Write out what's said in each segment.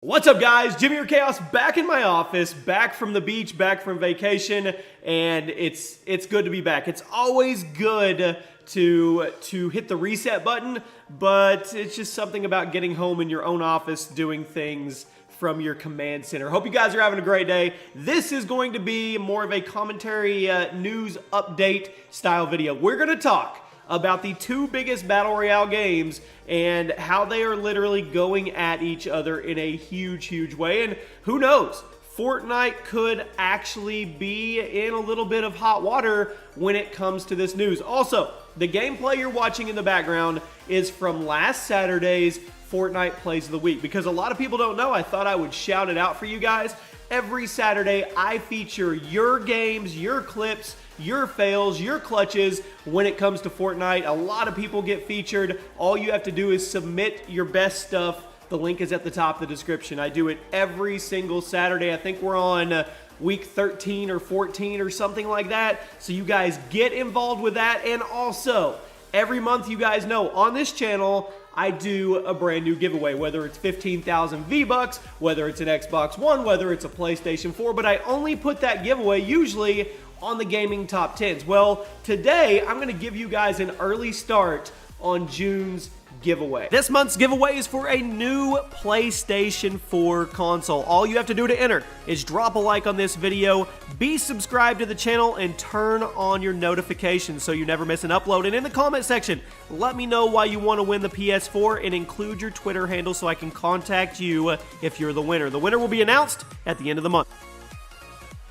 What's up, guys? Jimmy or Chaos back in my office, back from the beach, back from vacation, and it's good to be back. It's always good to hit the reset button, but it's just something about getting home in your own office doing things from your command center. Hope you guys are having a great day. This is going to be more of a commentary news update style video. We're going to talk about the two biggest Battle Royale games and how they are literally going at each other in a huge way. And who knows? Fortnite could actually be in a little bit of hot water when it comes to this news. Also, the gameplay you're watching in the background is from last Saturday's Fortnite Plays of the Week. Because a lot of people don't know, I thought I would shout it out for you guys. Every Saturday, I feature your games, your clips, your fails, your clutches when it comes to Fortnite. A lot of people get featured. All you have to do is submit your best stuff. The link is at the top of the description. I do it every single Saturday. I think we're on week 13 or 14 or something like that. So you guys get involved with that. And also, every month, you guys know, on this channel, I do a brand new giveaway, whether it's 15,000 V-Bucks, whether it's an Xbox One, whether it's a PlayStation 4, but I only put that giveaway usually on the gaming top 10s. Well, today I'm going to give you guys an early start on June's giveaway. This month's giveaway is for a new PlayStation 4 console. All you have to do to enter is drop a like on this video, be subscribed to the channel, and turn on your notifications so you never miss an upload. And in the comment section, let me know why you want to win the PS4 and include your Twitter handle so I can contact you if you're the winner. The winner will be announced at the end of the month.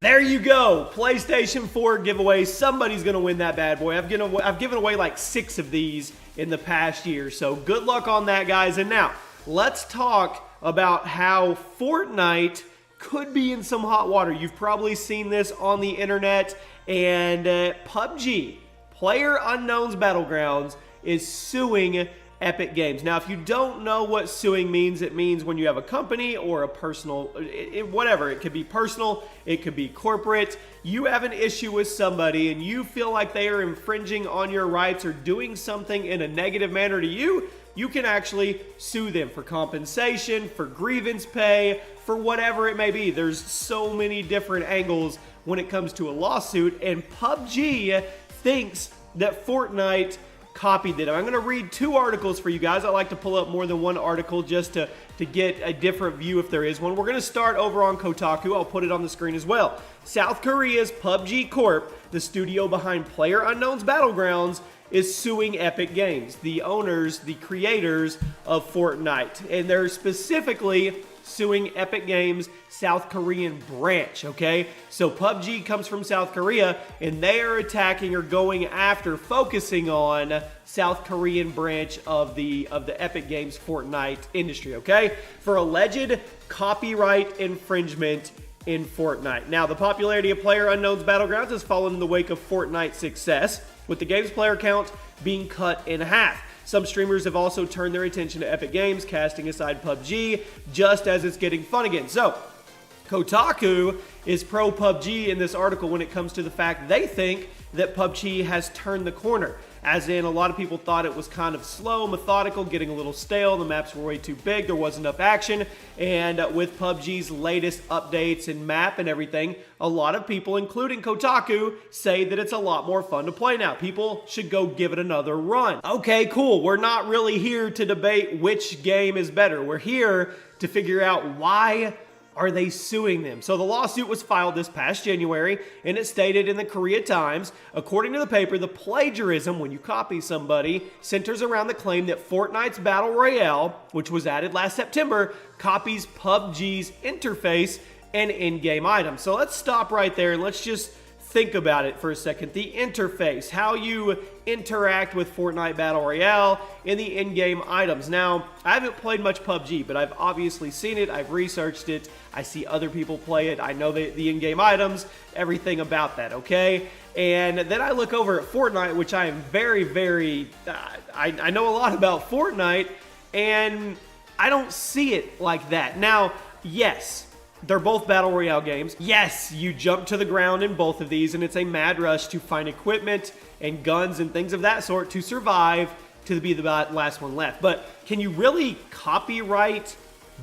There you go, PlayStation 4 giveaway. Somebody's gonna win that bad boy. I've given away like 6 of these in the past year, so good luck on that, guys. And now, let's talk about how Fortnite could be in some hot water. You've probably seen this on the internet, and PUBG, PlayerUnknown's Battlegrounds, is suing Epic Games. Now, if you don't know what suing means, it means when you have a company or a personal, whatever. It could be personal, it could be corporate. You have an issue with somebody and you feel like they are infringing on your rights or doing something in a negative manner to you, you can actually sue them for compensation, for grievance pay, for whatever it may be. There's so many different angles when it comes to a lawsuit, and PUBG thinks that Fortnite copied it. I'm going to read 2 articles for you guys. I like to pull up more than one article just to get a different view if there is one. We're going to start over on Kotaku. I'll put it on the screen as well. South Korea's PUBG Corp, the studio behind PlayerUnknown's Battlegrounds, is suing Epic Games, the owners, the creators of Fortnite. And they're specifically suing Epic Games' South Korean branch, okay? So PUBG comes from South Korea, and they are attacking or going after, focusing on South Korean branch of the Epic Games Fortnite industry, okay? For alleged copyright infringement in Fortnite. Now, the popularity of PlayerUnknown's Battlegrounds has fallen in the wake of Fortnite's success, with the game's player count being cut in half. Some streamers have also turned their attention to Epic Games, casting aside PUBG, just as it's getting fun again. So, Kotaku is pro PUBG in this article when it comes to the fact they think that PUBG has turned the corner. As in, a lot of people thought it was kind of slow, methodical, getting a little stale, the maps were way too big, there wasn't enough action, and with PUBG's latest updates and map and everything, a lot of people, including Kotaku, say that it's a lot more fun to play now. People should go give it another run. Okay, cool. We're not really here to debate which game is better. We're here to figure out why are they suing them. So the lawsuit was filed this past January, and it stated in the Korea Times, according to the paper, the plagiarism when you copy somebody centers around the claim that Fortnite's Battle Royale, which was added last September, copies PUBG's interface and in-game items. So let's stop right there and let's just think about it for a second. The interface, how you interact with Fortnite Battle Royale in the in-game items. Now, I haven't played much PUBG, but I've obviously seen it, I've researched it, I see other people play it, I know the in-game items, everything about that, okay? And then I look over at Fortnite, which I am very, I know a lot about Fortnite, and I don't see it like that. Now, yes, they're both Battle Royale games. Yes, you jump to the ground in both of these, and it's a mad rush to find equipment and guns and things of that sort to survive to be the last one left. But can you really copyright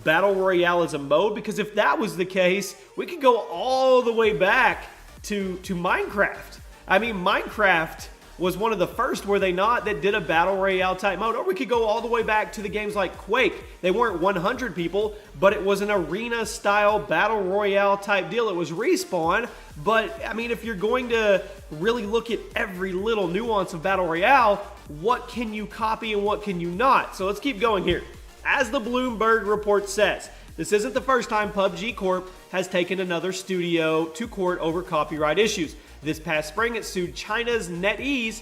Battle Royale as a mode? Because if that was the case, we could go all the way back to Minecraft. I mean, Minecraft was one of the first, were they not, that did a Battle Royale type mode? Or we could go all the way back to the games like Quake. They weren't 100 people, but it was an arena style Battle Royale type deal. It was Respawn, but I mean, if you're going to really look at every little nuance of Battle Royale, what can you copy and what can you not? So let's keep going here. As the Bloomberg report says, this isn't the first time PUBG Corp has taken another studio to court over copyright issues. This past spring, it sued China's NetEase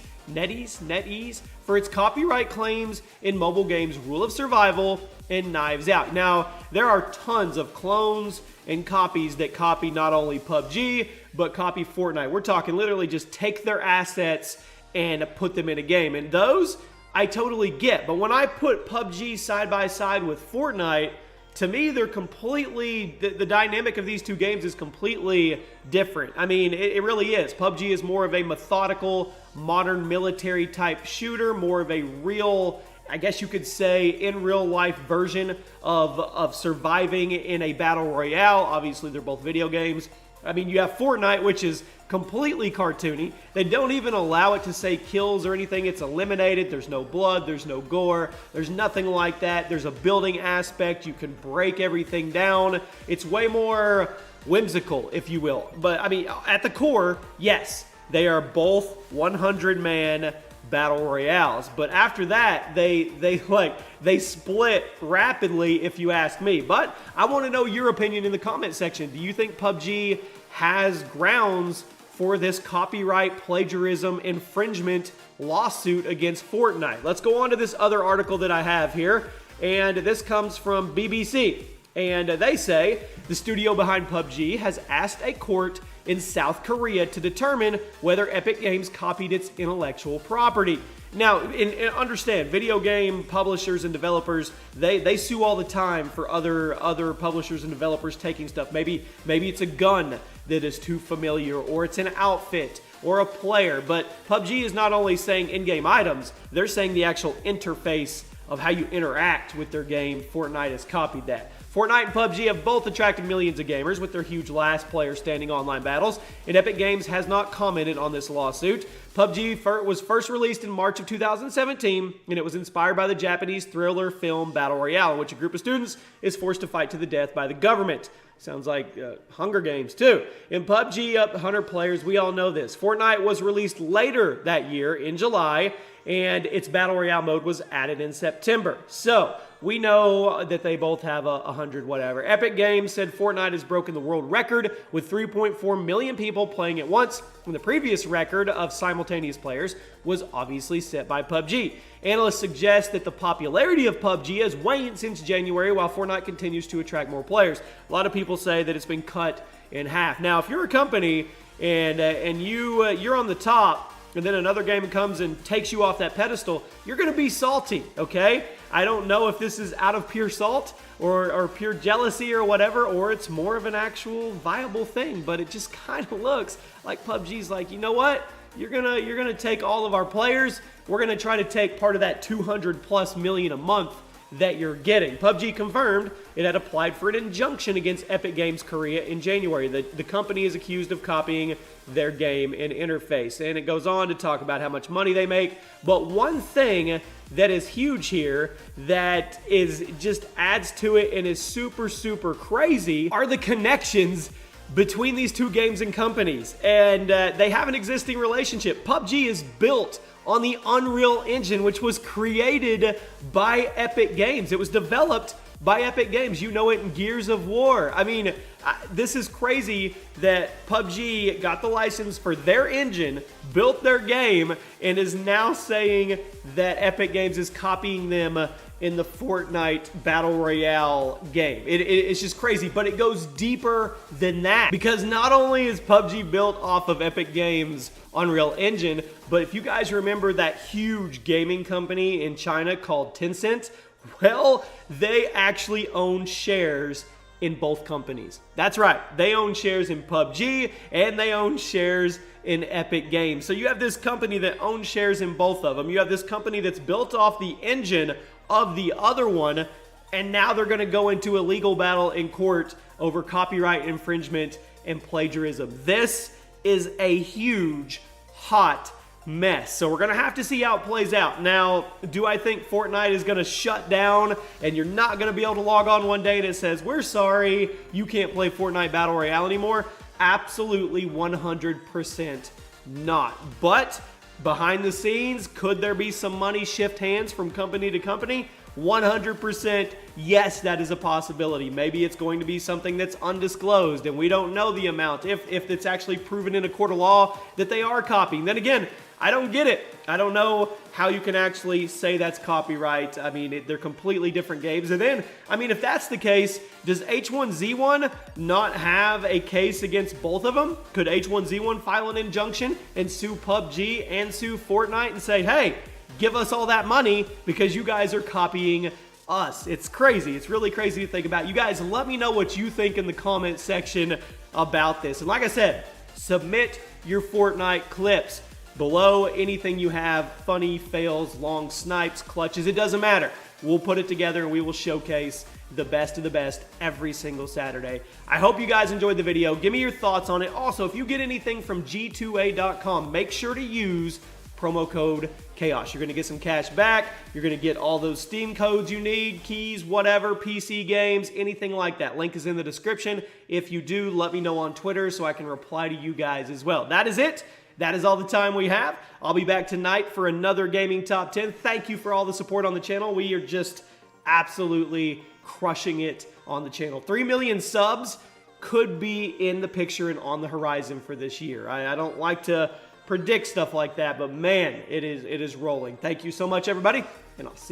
for its copyright claims in mobile games Rule of Survival and Knives Out. Now, there are tons of clones and copies that copy not only PUBG, but copy Fortnite. We're talking literally just take their assets and put them in a game. And those, I totally get. But when I put PUBG side by side with Fortnite, to me, they're completely, the dynamic of these two games is completely different. I mean, it really is. PUBG is more of a methodical, modern military type shooter, more of a real, I guess you could say, in real life version of surviving in a battle royale. Obviously, they're both video games. I mean, you have Fortnite, which is completely cartoony. They don't even allow it to say kills or anything. It's eliminated. There's no blood. There's no gore. There's nothing like that. There's a building aspect. You can break everything down. It's way more whimsical, if you will. But, I mean, at the core, yes, they are both 100-man battle royales. But after that, they split rapidly, if you ask me. But I want to know your opinion in the comment section. Do you think PUBG has grounds for this copyright plagiarism infringement lawsuit against Fortnite? Let's go on to this other article that I have here, and this comes from BBC. And they say the studio behind PUBG has asked a court in South Korea to determine whether Epic Games copied its intellectual property. Now, understand, video game publishers and developers, they sue all the time for other publishers and developers taking stuff. Maybe it's a gun that is too familiar, or it's an outfit, or a player. But PUBG is not only saying in-game items, they're saying the actual interface of how you interact with their game. Fortnite has copied that. Fortnite and PUBG have both attracted millions of gamers with their huge last player standing online battles, and Epic Games has not commented on this lawsuit. PUBG was first released in March of 2017, and it was inspired by the Japanese thriller film Battle Royale, in which a group of students is forced to fight to the death by the government. Sounds like Hunger Games, too. In PUBG, up to 100 players, we all know this. Fortnite was released later that year in July, and its Battle Royale mode was added in September. So, we know that they both have 100 whatever. Epic Games said Fortnite has broken the world record with 3.4 million people playing at once, and the previous record of simultaneous players was obviously set by PUBG. Analysts suggest that the popularity of PUBG has waned since January, while Fortnite continues to attract more players. A lot of people say that it's been cut in half. Now, if you're a company and you're on the top, and then another game comes and takes you off that pedestal, you're going to be salty, okay? I don't know if this is out of pure salt or pure jealousy or whatever, or it's more of an actual viable thing, but it just kind of looks like PUBG's like, you know what? You're gonna take all of our players. We're going to try to take part of that 200 plus million a month that you're getting. PUBG confirmed it had applied for an injunction against Epic Games Korea in January. The company is accused of copying their game and interface. And it goes on to talk about how much money they make. But one thing that is huge here that is just adds to it and is super, super crazy are the connections between these two games and companies. And they have an existing relationship. PUBG is built on the Unreal Engine, which was created by Epic Games. It was developed by Epic Games. You know it in Gears of War. I mean, this is crazy that PUBG got the license for their engine, built their game, and is now saying that Epic Games is copying them in the Fortnite Battle Royale game. It's just crazy, but it goes deeper than that, because not only is PUBG built off of Epic Games' Unreal Engine, but if you guys remember that huge gaming company in China called Tencent, well, they actually own shares in both companies. That's right, they own shares in PUBG and they own shares in Epic Games. So you have this company that owns shares in both of them. You have this company that's built off the engine of the other one, and now they're going to go into a legal battle in court over copyright infringement and plagiarism. This is a huge, hot mess. So we're going to have to see how it plays out. Now, do I think Fortnite is going to shut down and you're not going to be able to log on one day and it says, we're sorry, you can't play Fortnite Battle Royale anymore? Absolutely 100% not. But behind the scenes, could there be some money shift hands from company to company? 100% yes, that is a possibility. Maybe it's going to be something that's undisclosed and we don't know the amount if it's actually proven in a court of law that they are copying. Then again, I don't get it. I don't know how you can actually say that's copyright. I mean, they're completely different games. And then, I mean, if that's the case, does H1Z1 not have a case against both of them? Could H1Z1 file an injunction and sue PUBG and sue Fortnite and say, hey, give us all that money because you guys are copying us? It's crazy. It's really crazy to think about. You guys, let me know what you think in the comment section about this. And like I said, submit your Fortnite clips below. Anything you have, funny fails, long snipes, clutches, it doesn't matter. We'll put it together and we will showcase the best of the best every single Saturday. I hope you guys enjoyed the video. Give me your thoughts on it. Also, if you get anything from G2A.com, make sure to use promo code Chaos. You're going to get some cash back. You're going to get all those Steam codes you need, keys, whatever, PC games, anything like that. Link is in the description. If you do, let me know on Twitter so I can reply to you guys as well. That is it. That is all the time we have. I'll be back tonight for another Gaming Top 10. Thank you for all the support on the channel. We are just absolutely crushing it on the channel. 3 million subs could be in the picture and on the horizon for this year. I don't like to predict stuff like that, but man, it is rolling. Thank you so much, everybody, and I'll see you.